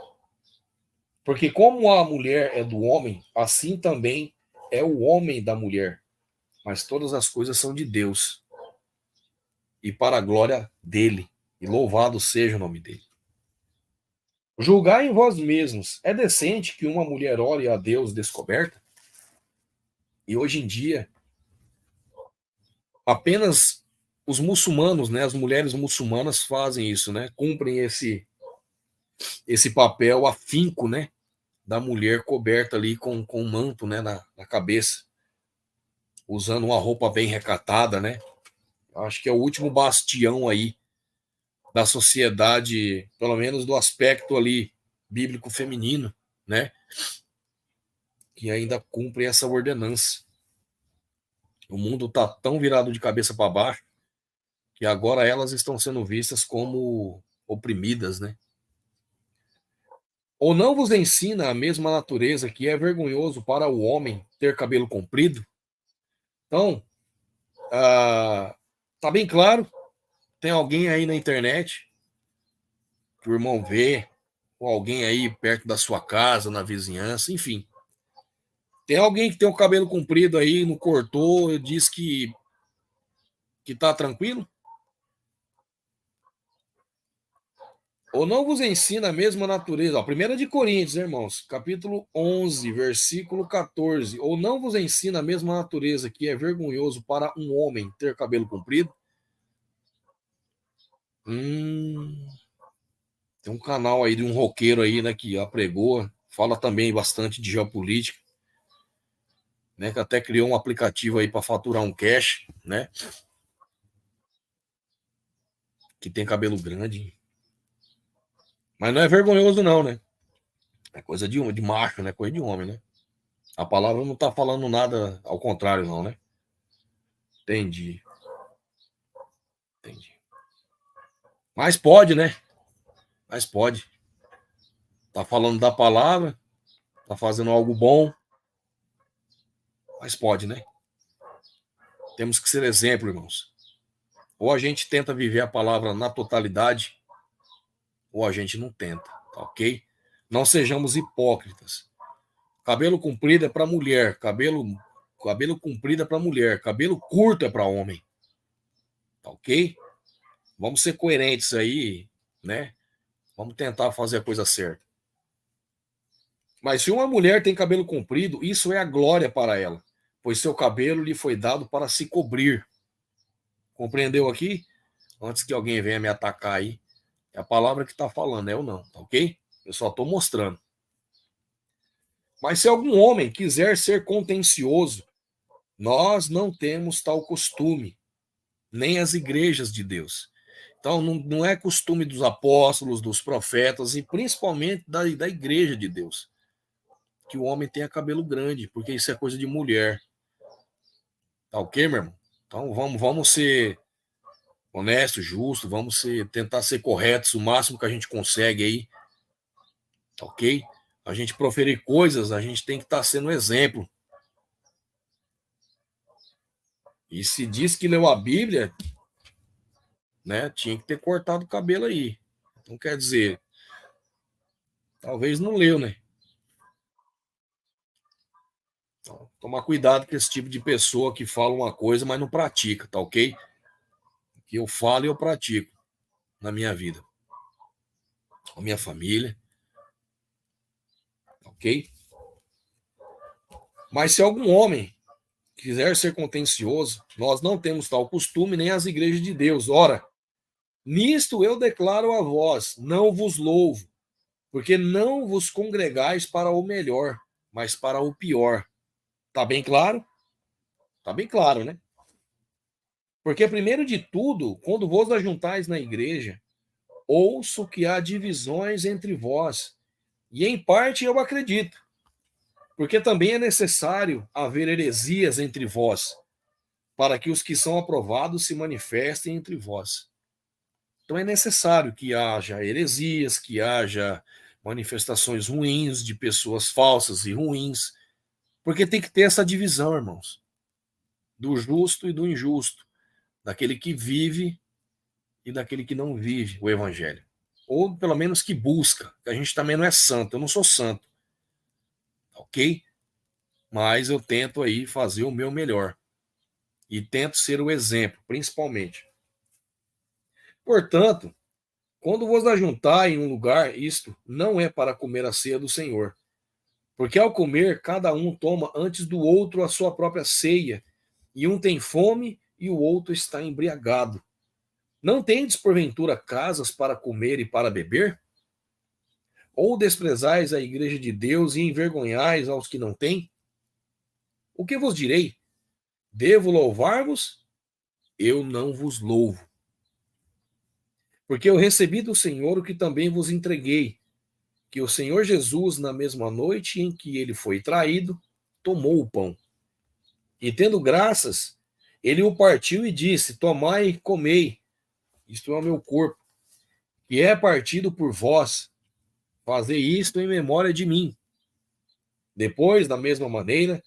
Porque como a mulher é do homem, assim também é o homem da mulher. Mas todas as coisas são de Deus. E para a glória dele. E louvado seja o nome dele. Julgai em vós mesmos. É decente que uma mulher ore a Deus descoberta? E hoje em dia, apenas os muçulmanos, né, as mulheres muçulmanas fazem isso, né? Cumprem esse papel afinco, né, da mulher coberta ali com um manto, né, na cabeça, usando uma roupa bem recatada, né? Acho que é o último bastião aí da sociedade, pelo menos do aspecto ali bíblico feminino, né? Que ainda cumpre essa ordenança. O mundo está tão virado de cabeça para baixo que agora elas estão sendo vistas como oprimidas, né? Ou não vos ensina a mesma natureza que é vergonhoso para o homem ter cabelo comprido? Então, tá bem claro, tem alguém aí na internet que o irmão vê, ou alguém aí perto da sua casa, na vizinhança, enfim. Tem alguém que tem o cabelo comprido aí, não cortou, e diz que tá tranquilo? Ou não vos ensina a mesma natureza? Ó, 1 de Coríntios, irmãos, capítulo 11, versículo 14. Ou não vos ensina a mesma natureza que é vergonhoso para um homem ter cabelo comprido? Tem um canal aí de um roqueiro aí, né, que apregou, fala também bastante de geopolítica, né, que até criou um aplicativo aí para faturar um cash, né, que tem cabelo grande. Mas não é vergonhoso não, né? É coisa de macho, né? Coisa de homem, né? A palavra não tá falando nada ao contrário não, né? Entendi. Entendi. Mas pode, né? Mas pode. Tá falando da palavra, tá fazendo algo bom, mas pode, né? Temos que ser exemplo, irmãos. Ou a gente tenta viver a palavra na totalidade, ou a gente não tenta, tá ok? Não sejamos hipócritas. Cabelo comprido é para mulher, cabelo comprido é para mulher, cabelo curto é para homem, tá ok? Vamos ser coerentes aí, né? Vamos tentar fazer a coisa certa. Mas se uma mulher tem cabelo comprido, isso é a glória para ela, pois seu cabelo lhe foi dado para se cobrir. Compreendeu aqui? Antes que alguém venha me atacar aí, é a palavra que está falando, é ou não, tá ok? Eu só estou mostrando. Mas se algum homem quiser ser contencioso, nós não temos tal costume, nem as igrejas de Deus. Então, não é costume dos apóstolos, dos profetas e principalmente da igreja de Deus que o homem tenha cabelo grande, porque isso é coisa de mulher. Tá ok, meu irmão? Então, vamos ser honestos, justos, tentar ser corretos o máximo que a gente consegue aí, tá ok? A gente proferir coisas, a gente tem que estar sendo exemplo. E se diz que leu a Bíblia, né, tinha que ter cortado o cabelo aí. Então, quer dizer, talvez não leu, né? Então, tomar cuidado com esse tipo de pessoa que fala uma coisa, mas não pratica, tá ok? Que eu falo e eu pratico na minha vida, com a minha família, tá ok? Mas se algum homem quiser ser contencioso, nós não temos tal costume, nem as igrejas de Deus. Ora, nisto eu declaro a vós, não vos louvo, porque não vos congregais para o melhor, mas para o pior. Tá bem claro? Tá bem claro, né? Porque, primeiro de tudo, quando vos ajuntais na igreja, ouço que há divisões entre vós, e em parte eu acredito, porque também é necessário haver heresias entre vós, para que os que são aprovados se manifestem entre vós. Então é necessário que haja heresias, que haja manifestações ruins de pessoas falsas e ruins, porque tem que ter essa divisão, irmãos, do justo e do injusto, daquele que vive e daquele que não vive o evangelho. Ou pelo menos que busca, que a gente também não é santo, eu não sou santo, ok? Mas eu tento aí fazer o meu melhor e tento ser o exemplo, principalmente. Portanto, quando vos ajuntar em um lugar, isto não é para comer a ceia do Senhor. Porque ao comer, cada um toma antes do outro a sua própria ceia, e um tem fome e o outro está embriagado. Não tendes, porventura, casas para comer e para beber? Ou desprezais a igreja de Deus e envergonhais aos que não têm? O que vos direi? Devo louvar-vos? eu não vos louvo. Porque eu recebi do Senhor o que também vos entreguei, que o Senhor Jesus, na mesma noite em que ele foi traído, tomou o pão. E tendo graças, ele o partiu e disse: tomai e comei, isto é o meu corpo, que é partido por vós, fazei isto em memória de mim. Depois, da mesma maneira,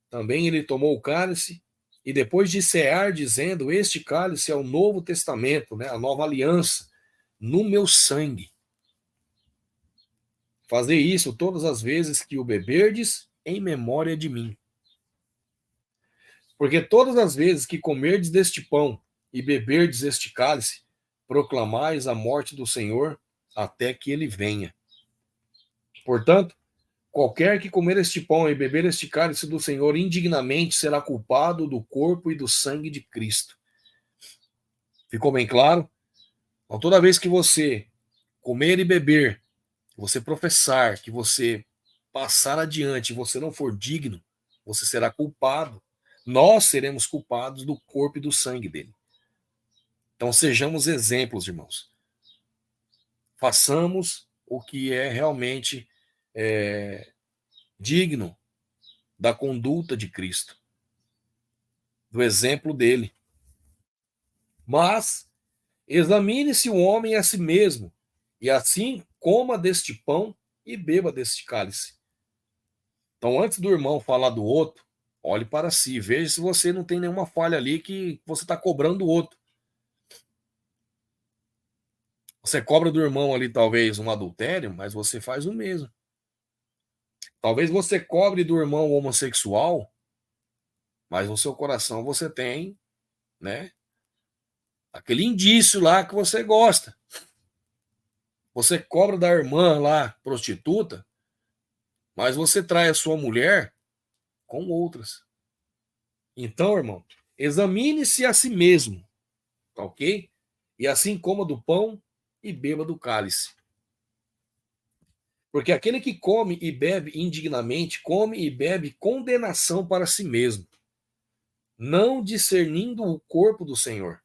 também ele tomou o cálice, e depois de cear, dizendo: este cálice é o novo testamento, né, a nova aliança, no meu sangue. Fazei isso todas as vezes que o beberdes, em memória de mim. Porque todas as vezes que comerdes deste pão e beberdes este cálice, proclamais a morte do Senhor até que ele venha. Portanto, qualquer que comer este pão e beber este cálice do Senhor indignamente será culpado do corpo e do sangue de Cristo. Ficou bem claro? Então, toda vez que você comer e beber, que você professar, que você passar adiante, você não for digno, você será culpado. Nós seremos culpados do corpo e do sangue dele. Então sejamos exemplos, irmãos. Façamos o que é realmente digno da conduta de Cristo, do exemplo dele. Mas examine-se o homem a si mesmo, e assim coma deste pão e beba deste cálice. Então, antes do irmão falar do outro, olhe para si, veja se você não tem nenhuma falha ali que você está cobrando o outro. Você cobra do irmão ali talvez um adultério, mas você faz o mesmo. Talvez você cobre do irmão homossexual, mas no seu coração você tem, né, aquele indício lá que você gosta. Você cobra da irmã lá, prostituta, mas você trai a sua mulher com outras. Então, irmão, examine-se a si mesmo, tá ok? E assim coma do pão e beba do cálice. Porque aquele que come e bebe indignamente, come e bebe condenação para si mesmo, não discernindo o corpo do Senhor.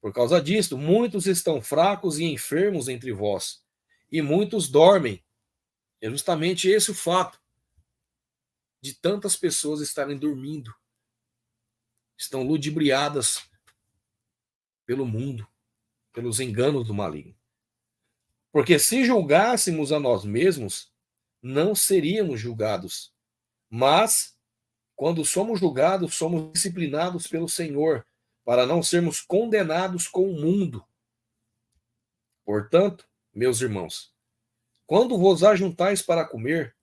Por causa disto, muitos estão fracos e enfermos entre vós, e muitos dormem. É justamente esse o fato de tantas pessoas estarem dormindo. Estão ludibriadas pelo mundo, pelos enganos do maligno. Porque se julgássemos a nós mesmos, não seríamos julgados. Mas, quando somos julgados, somos disciplinados pelo Senhor, para não sermos condenados com o mundo. Portanto, meus irmãos, quando vos ajuntais para comer,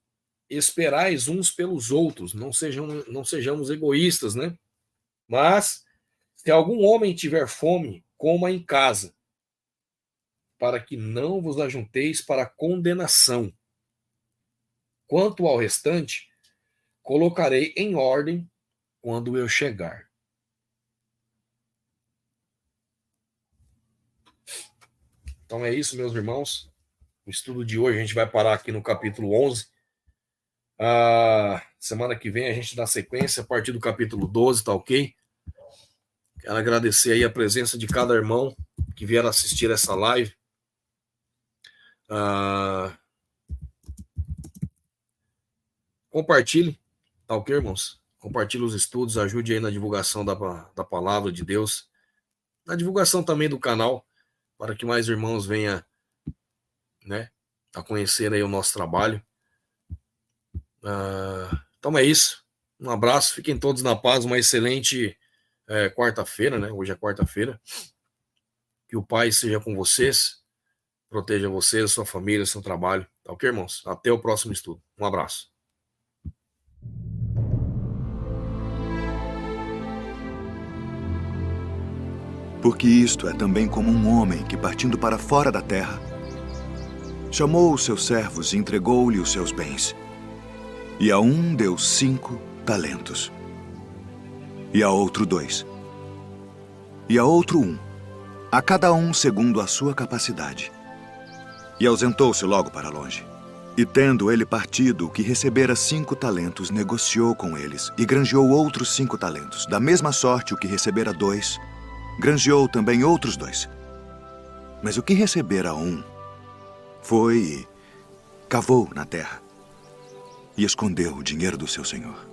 esperais uns pelos outros, não sejamos egoístas, né? Mas, se algum homem tiver fome, coma em casa, para que não vos ajunteis para condenação. Quanto ao restante, colocarei em ordem quando eu chegar. Então é isso, meus irmãos. O estudo de hoje a gente vai parar aqui no capítulo 11. Semana que vem a gente dá sequência a partir do capítulo 12, tá ok? Quero agradecer aí a presença de cada irmão que vier assistir essa live. Compartilhe, tá ok, irmãos? Compartilhe os estudos, ajude aí na divulgação da palavra de Deus, na divulgação também do canal, para que mais irmãos venham, né, a conhecer aí o nosso trabalho. Então é isso. Um abraço, fiquem todos na paz, uma excelente quarta-feira, né? Hoje é quarta-feira. Que o Pai seja com vocês, proteja vocês, sua família, seu trabalho. Tá ok, irmãos? Até o próximo estudo. Um abraço. Porque isto é também como um homem que, partindo para fora da terra, chamou os seus servos e entregou-lhe os seus bens. E a um deu 5 talentos, e a outro 2, e a outro 1, a cada um segundo a sua capacidade. E ausentou-se logo para longe. E tendo ele partido, o que recebera 5 talentos, negociou com eles, e granjeou outros 5 talentos. Da mesma sorte, o que recebera 2, granjeou também outros 2. Mas o que recebera um foi e cavou na terra e escondeu o dinheiro do seu senhor.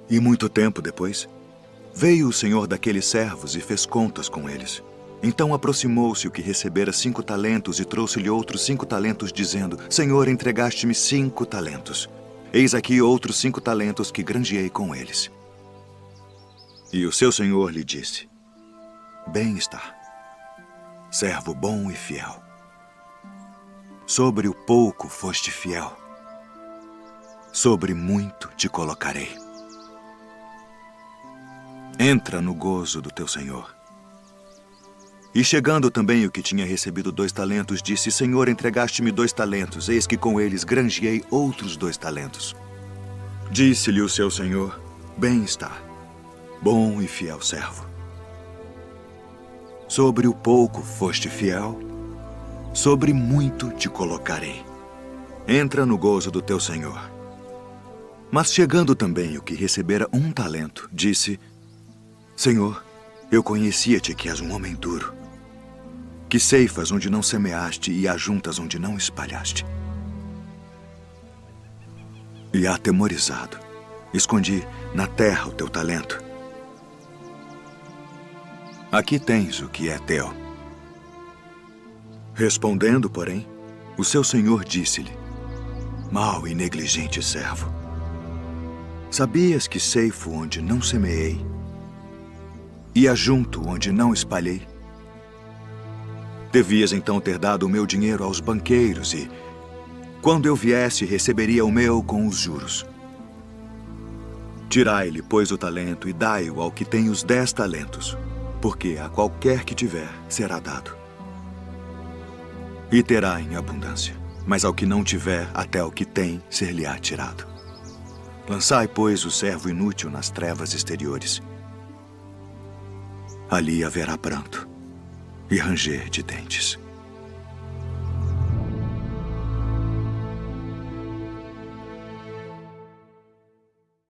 E muito tempo depois, veio o senhor daqueles servos e fez contas com eles. Então aproximou-se o que recebera 5 talentos e trouxe-lhe outros 5 talentos, dizendo: Senhor, entregaste-me 5 talentos. Eis aqui outros 5 talentos que granjeei com eles. E o seu senhor lhe disse: Bem está, servo bom e fiel. Sobre o pouco foste fiel, sobre muito te colocarei. Entra no gozo do teu senhor. E chegando também o que tinha recebido 2 talentos, disse: Senhor, entregaste-me 2 talentos, eis que com eles granjeei outros 2 talentos. Disse-lhe o seu senhor: Bem está, bom e fiel servo. Sobre o pouco foste fiel, sobre muito te colocarei. Entra no gozo do teu senhor. Mas chegando também o que recebera 1 talento, disse: Senhor, eu conhecia-te que és um homem duro, que ceifas onde não semeaste e ajuntas onde não espalhaste. E atemorizado, escondi na terra o teu talento. Aqui tens o que é teu. Respondendo, porém, o seu senhor disse-lhe: Mau e negligente servo, sabias que ceifo onde não semeei e ajunto onde não espalhei? Devias então ter dado o meu dinheiro aos banqueiros e, quando eu viesse, receberia o meu com os juros. Tirai-lhe, pois, o talento e dai-o ao que tem os 10 talentos, porque a qualquer que tiver será dado, e terá em abundância. Mas ao que não tiver, até o que tem ser-lhe-á tirado. Lançai, pois, o servo inútil nas trevas exteriores. Ali haverá pranto e ranger de dentes.